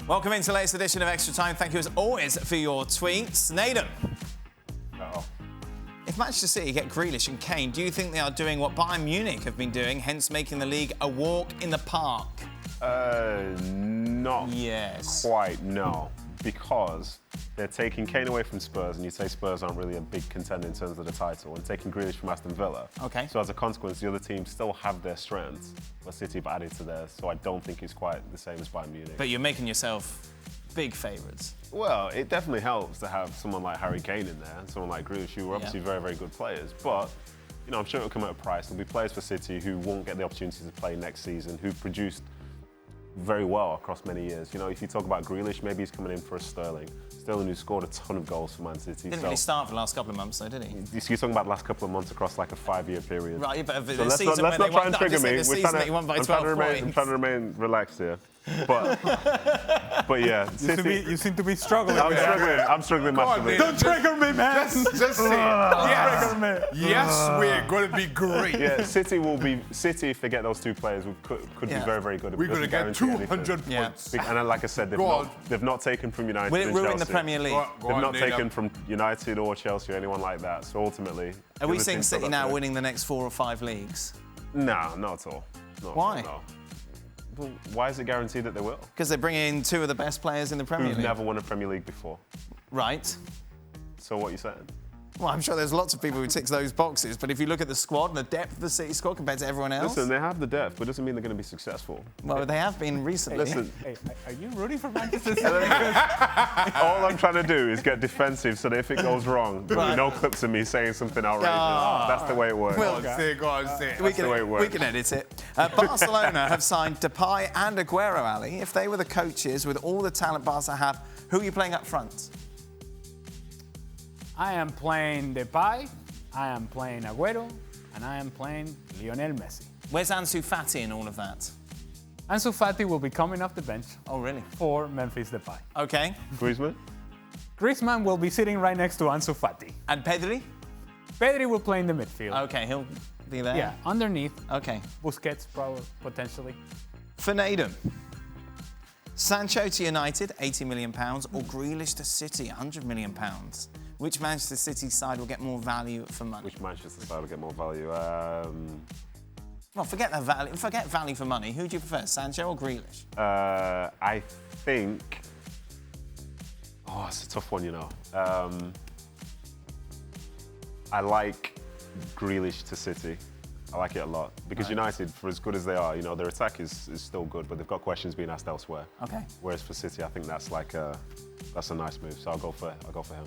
Welcome into the latest edition of Extra Time. Thank you as always for your tweets. Nedum. If Manchester City get Grealish and Kane, do you think they are doing what Bayern Munich have been doing, hence making the league a walk in the park? Not quite, no. Because they're taking Kane away from Spurs, and you say Spurs aren't really a big contender in terms of the title, and taking Grealish from Aston Villa. Okay. So as a consequence, the other teams still have their strengths, but City have added to theirs, so I don't think it's quite the same as Bayern Munich. But you're making yourself big favourites. Well, it definitely helps to have someone like Harry Kane in there and someone like Grealish, who are obviously very, very good players. But, you know, I'm sure it'll come at a price. There'll be players for City who won't get the opportunity to play next season, who've produced very well across many years. You know, if you talk about Grealish, maybe he's coming in for a Sterling, who scored a ton of goals for Man City. Didn't really start for the last couple of months, though, did he? You're talking about the last couple of months across like a 5-year period. Right, but so let's not try and trigger me. I'm trying to remain relaxed here. But yeah, City, you seem to be struggling. I'm struggling massively. Don't trigger me, man. Just say it. Yes, we're going to be great. Yeah, City, if they get those two players, could be very, very good. We're going to get 200 points. And like I said, they've not taken from United. Will it ruin the Premier League? They've not taken from United or Chelsea or anyone like that. So ultimately, are we seeing City now winning the next 4 or 5 leagues? No, not at all. Why? No. Well, why is it guaranteed that they will? Because they bring in 2 of the best players in the Premier League. Who've never won a Premier League before. Right. So what are you saying? Well, I'm sure there's lots of people who tick those boxes, but if you look at the squad and the depth of the City squad compared to everyone else... Listen, they have the depth, but it doesn't mean they're going to be successful. Well, they have been recently. Listen. Hey, are you rooting for Manchester City? All I'm trying to do is get defensive so that if it goes wrong, there'll be no clips of me saying something outrageous. That's the way it works. Go on, say it. That's the way it works. We can edit it. Barcelona have signed Depay and Aguero, Ali. If they were the coaches with all the talent Barca have, who are you playing up front? I am playing Depay, I am playing Agüero, and I am playing Lionel Messi. Where's Ansu Fati in all of that? Ansu Fati will be coming off the bench. Oh, really? For Memphis Depay. Okay. Griezmann will be sitting right next to Ansu Fati. And Pedri? Pedri will play in the midfield. Okay, he'll be there? Yeah, underneath. Okay. Busquets, probably, potentially. For Nedum, Sancho to United, £80 million, or Grealish to City, £100 million. Which Manchester City side will get more value for money? Which Manchester side will get more value? Well, forget value for money. Who do you prefer, Sancho or Grealish? I think... Oh, it's a tough one, you know. I like Grealish to City. I like it a lot. Because United, for as good as they are, you know, their attack is still good, but they've got questions being asked elsewhere. Okay. Whereas for City, I think that's a nice move. So I'll go for him.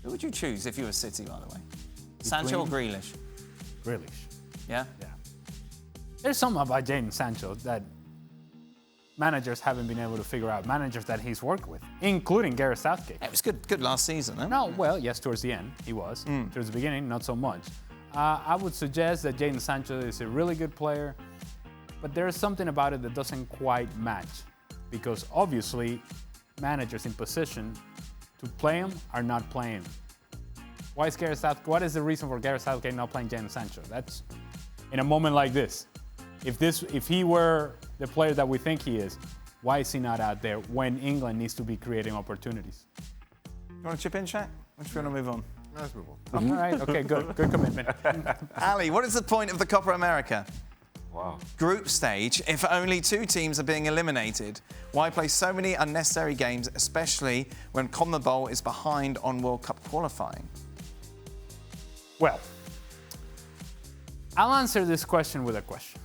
Who would you choose if you were City, by the way? Sancho or Grealish? Grealish. Yeah? Yeah. There's something about Jadon Sancho that managers haven't been able to figure out. Managers that he's worked with, including Gareth Southgate. It was good last season, huh? No, well, yes, towards the end, he was. Towards the beginning, not so much. I would suggest that Jadon Sancho is a really good player, but there's something about it that doesn't quite match. Because obviously, managers in position to play him are not playing. What is the reason for Gareth Southgate not playing Jadon Sancho? That's in a moment like this. If he were the player that we think he is, why is he not out there when England needs to be creating opportunities? You want to chip in, Shaq? Or do you want to move on? Let's move on. All right, okay, good commitment. Ali, what is the point of the Copa America? Wow. Group stage, if only 2 teams are being eliminated. Why play so many unnecessary games, especially when CONMEBOL is behind on World Cup qualifying? Well, I'll answer this question with a question.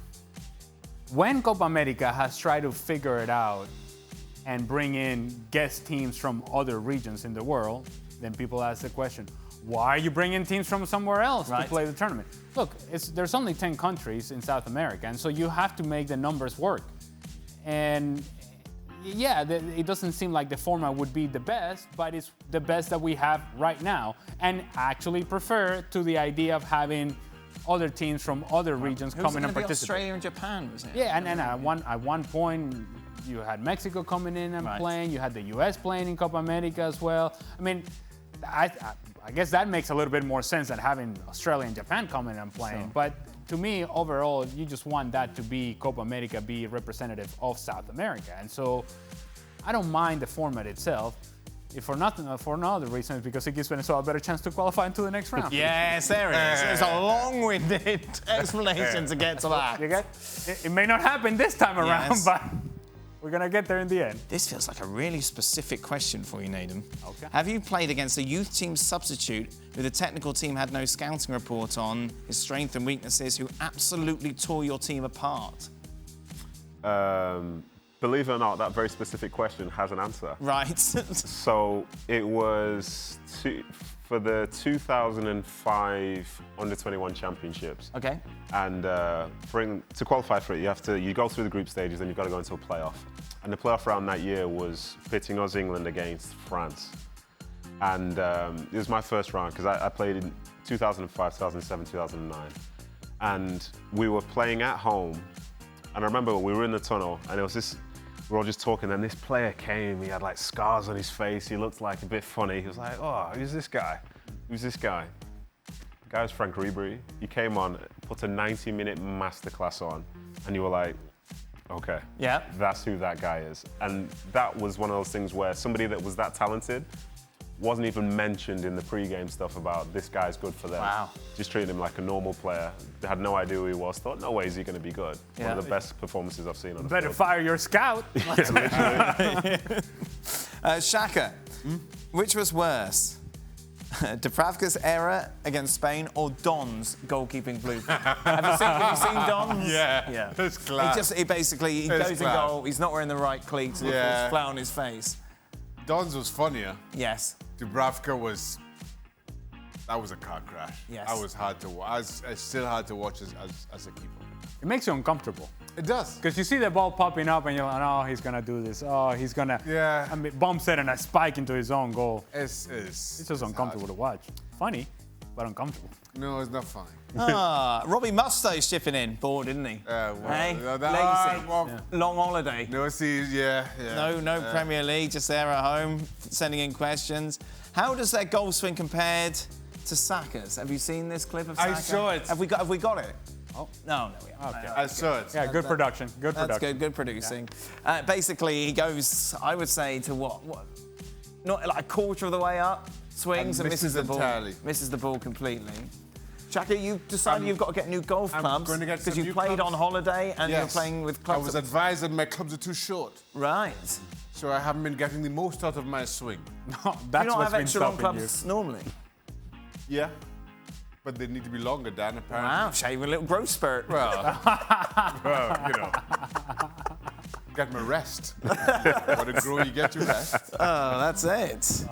When Copa America has tried to figure it out and bring in guest teams from other regions in the world, then people ask the question, why are you bringing teams from somewhere else to play the tournament? Look, there's only 10 countries in South America, and so you have to make the numbers work. And yeah, it doesn't seem like the format would be the best, but it's the best that we have right now, and actually prefer to the idea of having other teams from other regions coming and participate. Australia and Japan, was it? Yeah, and at one point, you had Mexico coming in and playing, you had the US playing in Copa America as well. I mean, I guess that makes a little bit more sense than having Australia and Japan coming and playing. Sure. But to me, overall, you just want that to be Copa America, be representative of South America. And so I don't mind the format itself. If for nothing, for no other reason, it's because it gives Venezuela a better chance to qualify into the next round. Yes, there it is. There's a long-winded explanation to get to that. You get? It may not happen this time around, Yes. but we're gonna get there in the end. This feels like a really specific question for you, Nedum. Okay. Have you played against a youth team substitute who the technical team had no scouting report on, his strengths and weaknesses, who absolutely tore your team apart? Believe it or not, that very specific question has an answer. Right. So it was for the 2005 Under-21 Championships. Okay. And to qualify for it, you go through the group stages, then you've got to go into a playoff. And the playoff round that year was pitting us, England, against France. And it was my first round because I played in 2005, 2007, 2009. And we were playing at home. And I remember we were in the tunnel, and it was this. We were all just talking, and this player came. He had like scars on his face. He looked like a bit funny. He was like, "Oh, who's this guy? Who's this guy?" The guy was Frank Ribery. He came on, put a 90-minute masterclass on, and you were like, "Okay, Yeah. that's who that guy is." And that was one of those things where somebody that was that talented wasn't even mentioned in the pre-game stuff about this guy's good for them. Wow. Just treated him like a normal player. They had no idea who he was. Thought, no way is he going to be good. Yeah. One of the best performances I've seen on the Better field. fire your scout. Shaka, which was worse? Dubravka's error against Spain or Don's goalkeeping blueprint? Have you seen Don's? Yeah. It's class. He basically It's goes in class. goal, he's not wearing the right cleats, and Yeah. falls flat on his face. Don's was funnier. Yes. Dubravka was. That was a car crash. Yes. That was hard to watch. It's still hard to watch as a keeper. It makes you uncomfortable. It does. Because you see the ball popping up and you're like, oh, he's going to do this. Oh, he's going to Yeah. bumps it and a spike into his own goal. It's It's just uncomfortable to watch. Funny, but uncomfortable. No, it's not funny. Robbie Mustoe's chipping in. Bored, didn't he? Well, Hey, that- lazy. Long holiday. No, see, yeah. No Premier League, just there at home, sending in questions. How does their goal swing compared to Saka's? Have you seen this clip of Saka? I saw it. Have we got it? Oh, no, we haven't. Okay. I saw it. Yeah, good production. Good That's production. good producing. Basically, he goes, I would say, to what? Not like a quarter of the way up, swings and misses the ball. entirely. Misses the ball completely. Shaka, you've decided you've got to get new golf clubs going to get because some you new played clubs. on holiday and you're Yes. playing with I clubs. was advised that my clubs are too short, Right. so I haven't been getting the most out of my swing. No, Do you that's not what's have been extra long stopping you. clubs normally? Yeah. But they need to be longer, Dan, apparently. Wow, shave a little growth spurt. Well, you know. Get my rest. What a grow, you get your rest. Oh, that's it.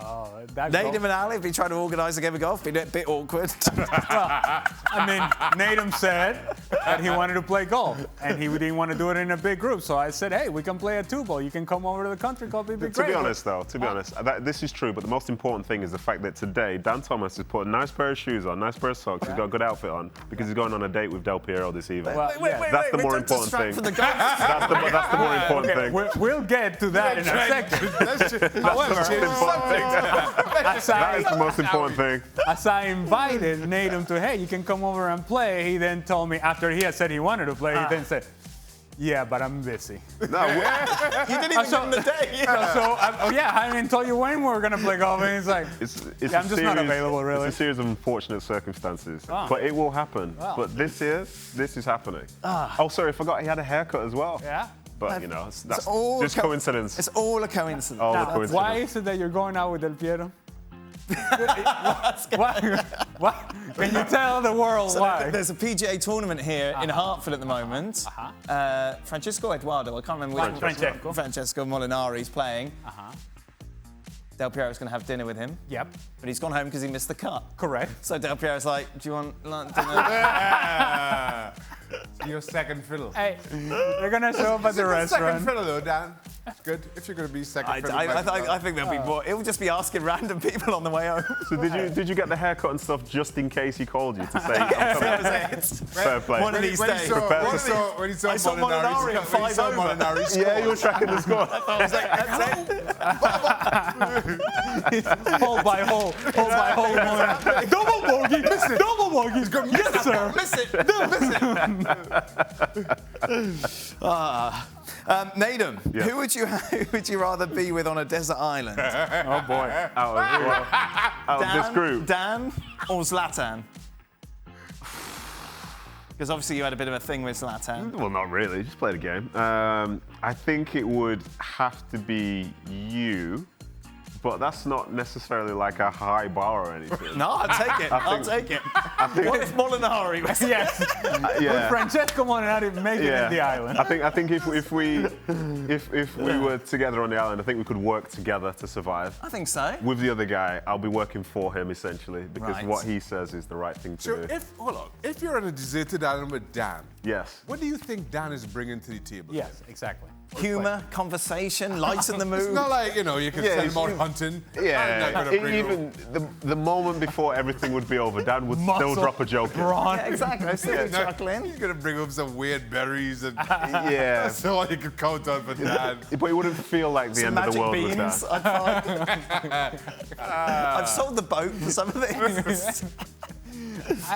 That Nedum goal- and Ali have been trying to organise a game of golf, been a bit awkward. I mean, Nedum said that he wanted to play golf, and he didn't want to do it in a big group. So I said, hey, we can play a 2-ball. You can come over to the country club. It'd be To great. be honest, though, this is true, but the most important thing is the fact that today, Dan Thomas has put a nice pair of shoes on, nice pair of socks, he's got a good outfit on, because he's going on a date with Del Piero this evening. Well, That's the more don't important distract thing. from the golf. That's the more important thing. We'll get to that in a second. However, That is the most important thing. as I invited Nedum to, hey, you can come over and play, he then told me, after he had said he wanted to play, he then said, yeah, but I'm busy. No, You didn't even give him the day. I didn't tell you when we were going to play golf. And he's like, it's I'm just not available, really. It's a series of unfortunate circumstances, Ah. but it will happen. But this year, this is happening. Oh, sorry, I forgot he had a haircut as well. yeah. But, you know, that's all just coincidence. It's all a coincidence. All a Now, coincidence. why is it that you're going out with Del Piero? Why? Can you tell the world why? There's a PGA tournament here in Hartford at the moment. Francesco Eduardo, I can't remember which one. Francesco Molinari's playing. Del Piero's going to have dinner with him, Yep, but he's gone home because he missed the cut. correct. So Del Piero's like, do you want lunch, dinner? Your second fiddle. Hey, they're going to show up at the Second restaurant. fiddle, though, Dan. It's good if you're going to be second fiddle. I think there'll be more. It'll just be asking random people on the way home. So did you get the haircut and stuff just in case he called you to say I'm coming? That was it. Fair play. One of these days. When he saw I saw Molinari at 5 over. Molinari score. Yeah, you were tracking the score. I was like, that's it. Hole by hole, hole by hole. Double bogey, miss it. Double bogey. Yes, sir. Miss it. Miss it. Nedum, Yeah. who would you rather be with on a desert island? Oh boy. Out of this group. Dan or Zlatan? Because obviously you had a bit of a thing with Zlatan. Well, not really. Just play the game. I think it would have to be you, but that's not necessarily like a high bar or anything. No, I'll take it. I'll take it. What if Molinari was Yes. Yeah. Francesco Molinari make it in the island. I think if we were together on the island, I think we could work together to survive. I think so. With the other guy, I'll be working for him essentially because Right. what he says is the right thing to So do. if you're on a deserted island with Dan, Yes. what do you think Dan is bringing to the table? Yes, exactly. Humour, conversation, lighten the mood. It's not like, you can Yeah, send him out you- hunting. Yeah, I'm not gonna bring even the moment before everything would be over, Dan would still drop a joke. Yeah, exactly. I see you chuckling. You're gonna bring him some weird berries and Yeah. that's all you can count on for Dan. But it wouldn't feel like the Some end of the magic world with beans. that. I've sold the boat for some of this.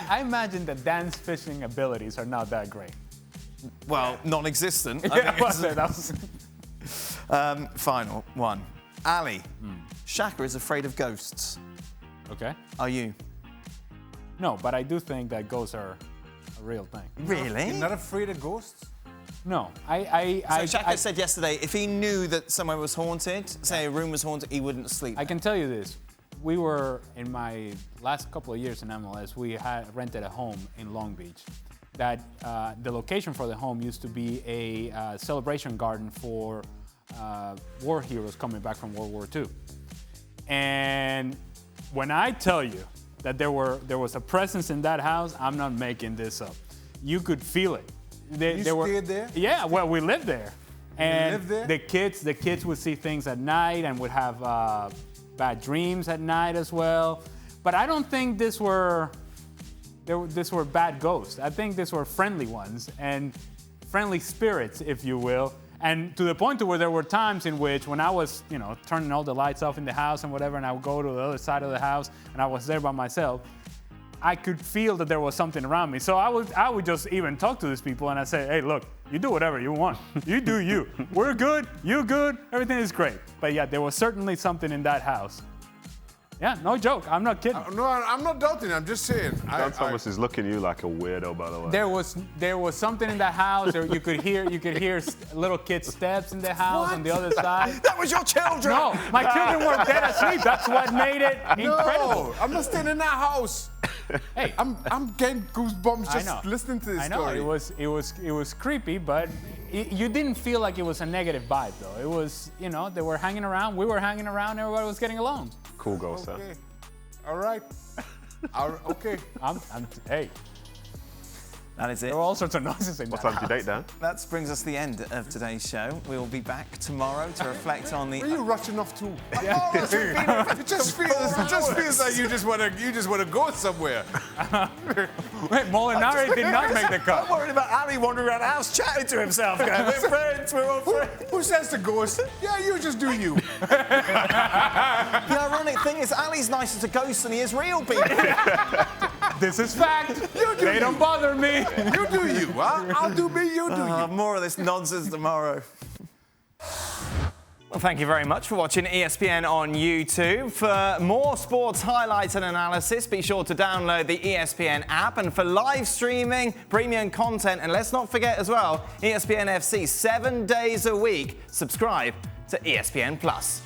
I imagine that Dan's fishing abilities are not that great. Well, non-existent. Yeah, that was Final one. Ali, Shaka is afraid of ghosts. okay. Are you? No, but I do think that ghosts are a real thing. Really? You're not afraid of ghosts? No, So Shaka said yesterday, if he knew that somewhere was haunted, say a room was haunted, he wouldn't sleep. I can tell you this. We were, in my last couple of years in MLS, we had rented a home in Long Beach. That the location for the home used to be a celebration garden for war heroes coming back from World War II. And when I tell you that there was a presence in that house, I'm not making this up. You could feel it. You stayed there? Yeah, well, we lived there. And lived there? the kids would see things at night and would have bad dreams at night as well. But I don't think these were bad ghosts. I think these were friendly ones and friendly spirits, if you will. And to the point to where there were times in which when I was, turning all the lights off in the house and whatever, and I would go to the other side of the house and I was there by myself, I could feel that there was something around me. So I would just even talk to these people and I say, hey, look, you do whatever you want. You do you. We're good, you good, everything is great. But yeah, there was certainly something in that house. Yeah, no joke. I'm not kidding. No, I'm not doubting. I'm just saying. Dan Thomas is looking at you like a weirdo, by the way. There was something in the house. You could hear little kids' steps in the house on the other side. That was your children! No, my children were dead asleep. That's what made it incredible. No, I'm not staying in that house. Hey, I'm getting goosebumps I know. just listening to this I know story. it was creepy, but you didn't feel like it was a negative vibe though. It was, they were hanging around, we were hanging around, everybody was getting along. Cool ghost, Okay. All right. Okay. Hey, That is it. there were all sorts of noises in What that time's your date, Dan? That brings us to the end of today's show. We will be back tomorrow to reflect on the... Where are you rushing off to? It just feels like you just want to go somewhere. Wait, Molinari did not make the I'm cut. worried about Ali wandering around the house chatting to himself, going, we're friends, we're all friends. Who says the ghost? Yeah, you just do you. The ironic thing is, Ali's nicer to ghosts than he is real people. This is fact. They don't bother me. You do you. I'll do me, you do you. More of this nonsense tomorrow. Well, thank you very much for watching ESPN on YouTube. For more sports highlights and analysis, be sure to download the ESPN app. And for live streaming, premium content, and let's not forget as well, ESPN FC 7 days a week. Subscribe to ESPN Plus.